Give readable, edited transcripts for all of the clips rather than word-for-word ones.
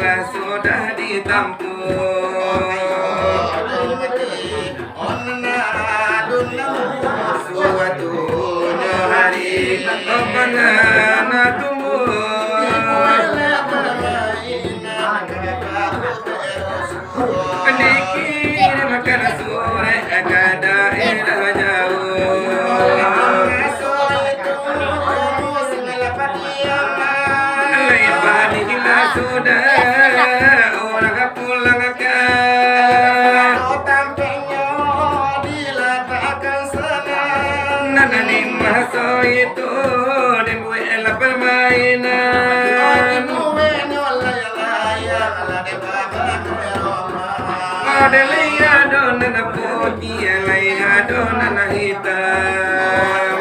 adalah sudah ditampung. Suatu hari pengen tumbuh Pendikir makan sore ke daerah jauh. Lepas sudah orang pulang ke nana di masa itu dibuat permainan. Ada laya dona putih, laya dona hitam.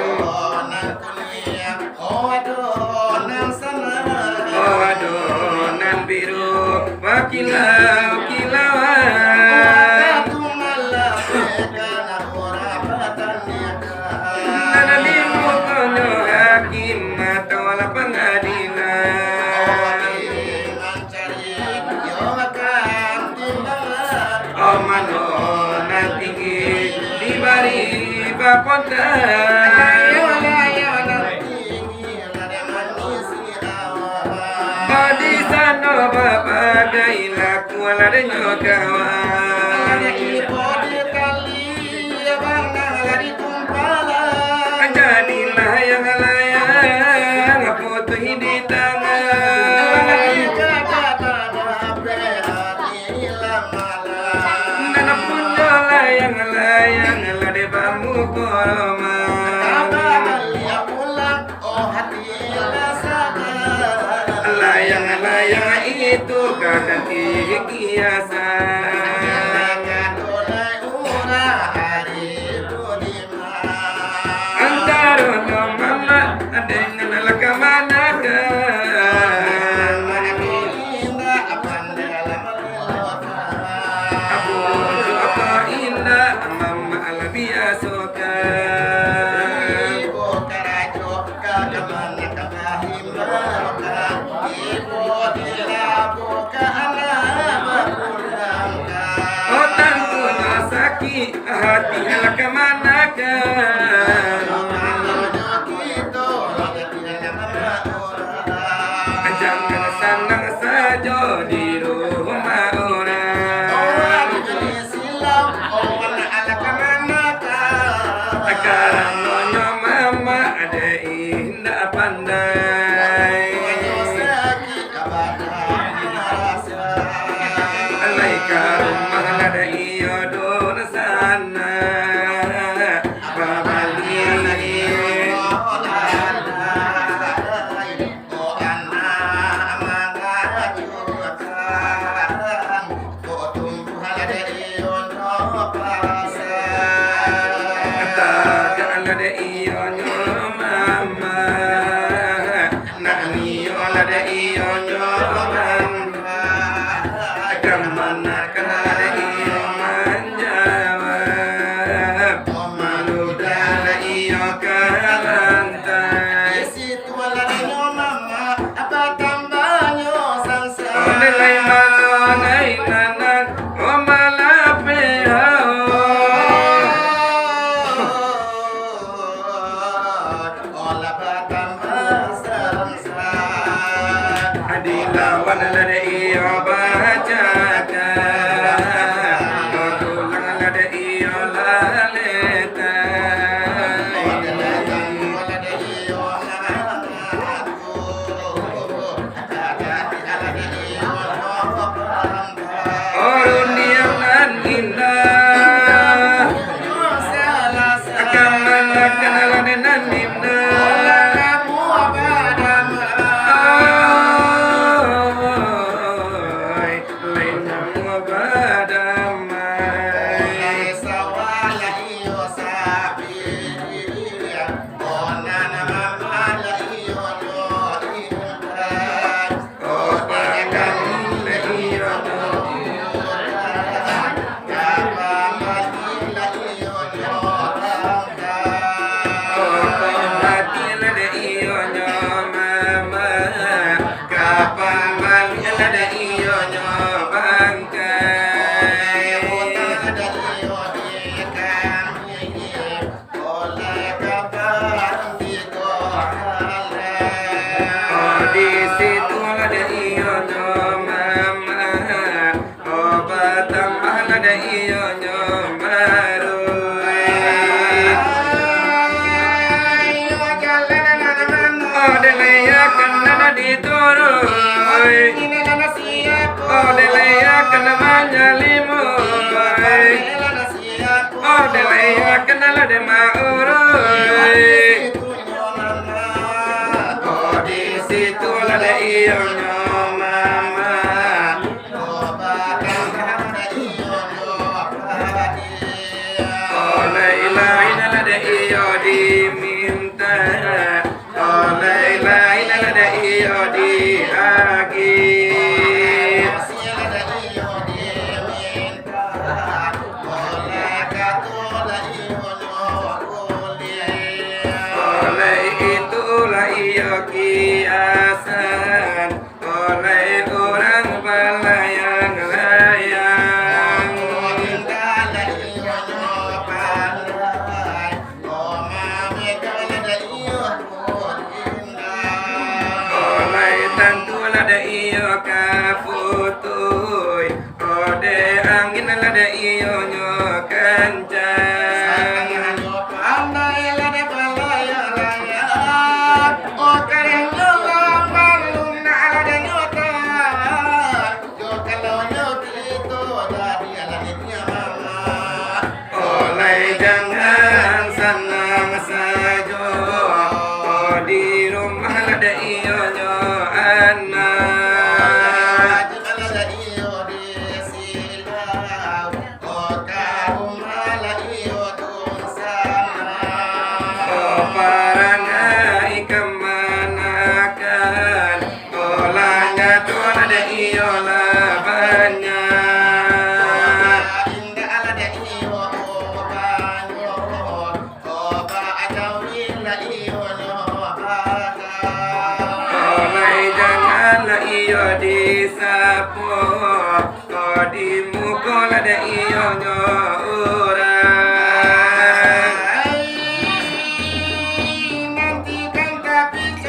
Oh adonan biru, wakilau kilauan. Nana di mukono hakim atau pengadilan. Oh manonan tinggi di bari bapondan. Di sana bagai laku ala denyo kawan. Jadilah yang layang foto di tangan. Nana punya layang-layang ala de bamu koroman. Layang-layang itu kakak kiasan. Antara mama dengan lakamanakan. Abu apa indah mama ala biasokan. Otakku sakit hati ala kemanakan. Jangan senang saja di rumah orang. Karena mama ada indah pandai. Alaika rumah ada iyo don sana. Babali ada iyo mama. Nani ada iyo mama. Kemana ada iyo menjawab. Malu dan iyo kelantai. Nilai malu nai nanak oh malape adilawan lada iyo bacakan. Tulang lada iyo laletan. Oh dunia nan indah. Kamana kenalan nan indah. Kapan balik ada iyo Oh delaya kenamanya limoy. Oh delaya kenala de mauroy. Oh di situ ada iyo mama. Oh Laila ada iyo diminta. Oh Laila ada iyo diagih. Oleh itulah iyo kiasan, oleh orang belayang-layang. Oleh tantulah ada iyo kafutuy, ode angin ada iyo nyokancang. Oleh jangan senang saja, oh di rumah ada iyo nyo anak. Oh parangai kemanakan, olahnya tuan ada iyo labanya. Oleh janganlah iyo disapu, oh di mukul ada iyo nyo orang.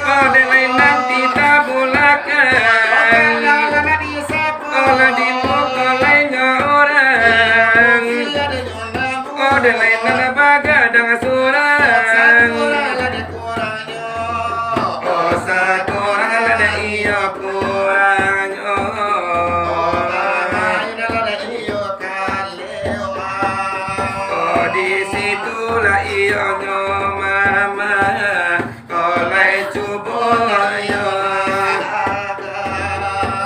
Oh delay nanti tabulakan, olah di mukul nyo orang. Oh delay nana bagadang surang. Oh sakurang ada iyo kurang. Oh di situlah iyo nyo mama, oleh cuboyo.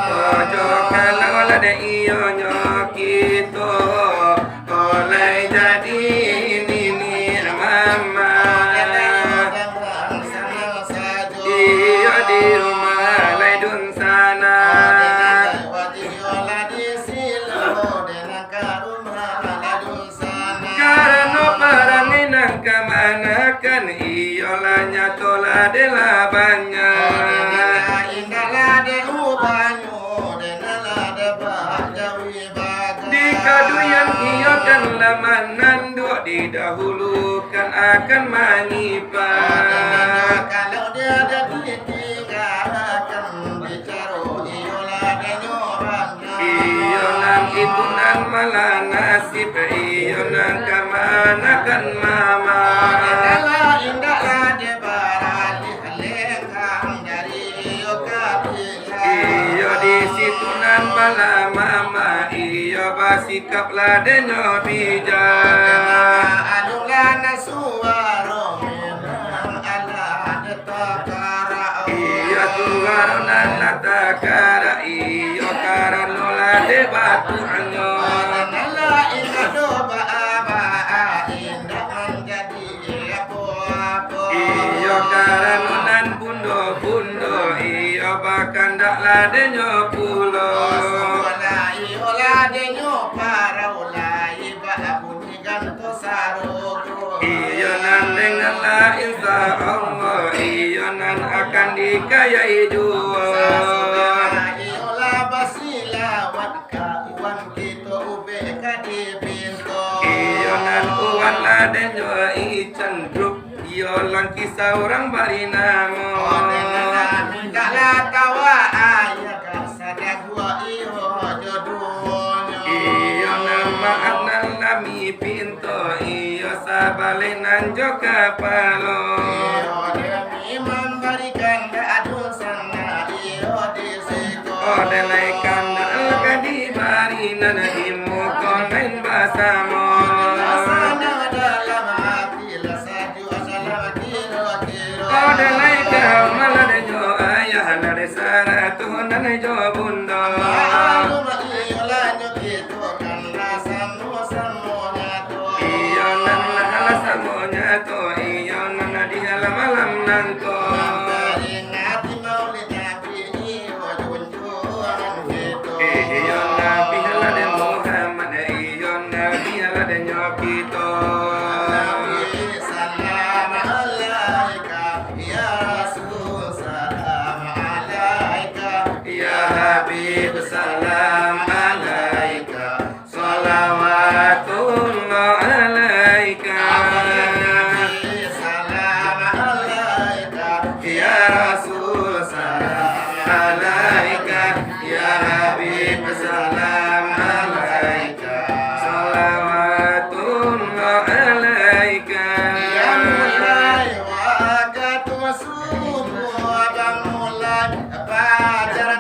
Oh kalau ada iyo nyo gitu, oleh jadi ini mama. Iyo di rumah laidun sana. Karena parangin ang kamanakan, iyo lah nyatola de labanya. Di kaduyan iyo kan lamanan do, didahulukan akan manipan. Kalau dia ada ditinggalkan bicara Iyo nang itu nang malah nasib, iyo nang kamanakan mama. Iyo di situ nan malah mama, iyo basikap ladenyo bijak. Iyo tuwaro nan natakara, iyo karanola de batu anyo. Iyo karanunan bundo-bundo, iyo bakandak ladenyo pulo. Iyo nan dengan la insya Allah, iyo nan akan dikayai dua. Iyo nan uwan ladenyo ican grup, iyo lang kisah orang barinamo. Iyo nama anan nami pinto, iyo sabalenan joka palo. delai kanda kadi bari nana imu konain basamo. Delai kau malah jo ayah nade saratu nane jo bunda. Iyo nana hala samonya to iyo nana di halam malam nangko. Iyo nabi hala de Muhammad iyo nabi hala de nyokito. Habib salam alaika salawatullah alaika salam alaika ya rasul salam alaika ya habib salam alaika salawatullah alaika ya mulai waktu subuh abang mulai pajar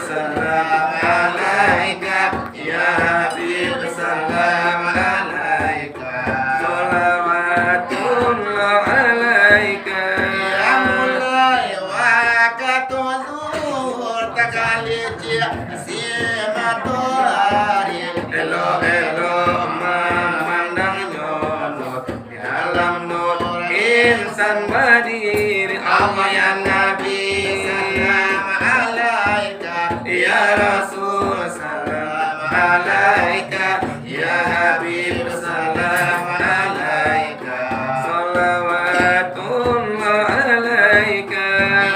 salam alaika ya habib salam alaika salawatullah alaika ya mulai waktu zuhur takalici simatulari elo memandang nyono di alam nur insan berdiri Allah ya Nabi ya Rasul salam alaika ya Habib salam alaika salawatullah alaika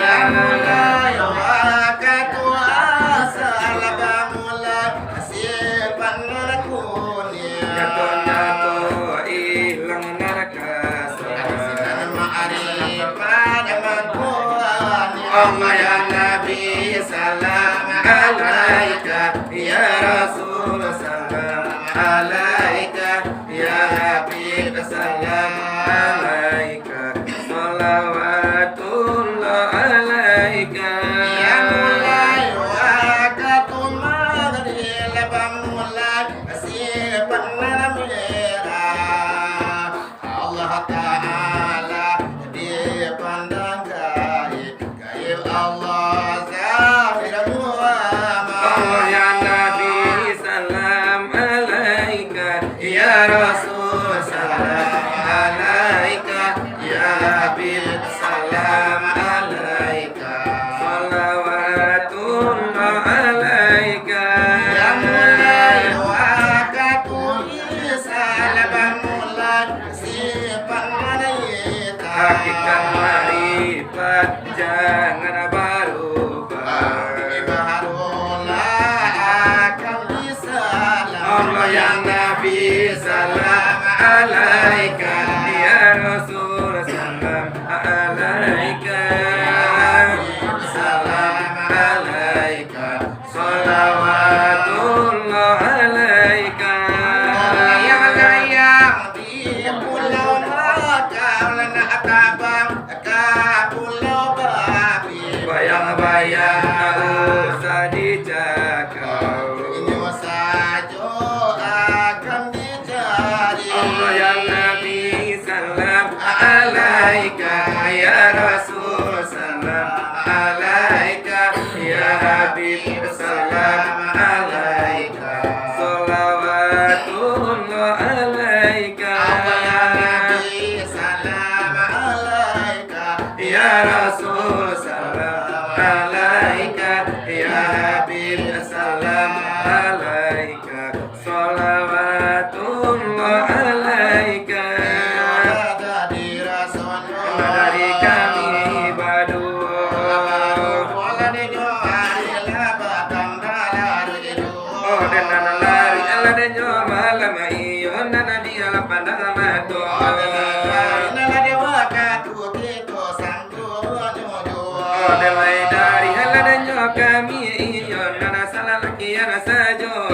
ya mulai waktu asal mulai sipan lakuni nyato ilang narakasa ma'arifat manpuani Allah ya Nabi salam alaika ya Rasul salam alaika ya Habib salam alaika salawatullah alaika ya mulai waktu maghrib mulai sipan merah Allah Ta'ala dipandang gaib Allah ya Rasul salam alaika ya Habib salam alaika salawatullah alaika ya mulai waktu salam mulai sifat malaika hakikat marifat jangan berubah Allah ya Nabi salam alaika ya Rasul salam alaika salam alaika salawatullah alaika layang-layang di pulau Makau lana akabang ke pulau Babi bayang-bayang usah dijaga Allah ya Nabi salam alaika ya Rasul salam alaika ya Habib salam alaika salawatullah alaika Allah ya Nabi salam alaika ya Rasul salam alaika ya Habib salam alaika salawatullah alaika dari kami berdua oh dan nana lari ala dan nyo malam iyo nana di alam pandang matu nana dewa katu kito santu oh delai dari ala dan nyo kami iyo nana salam la kiana sajo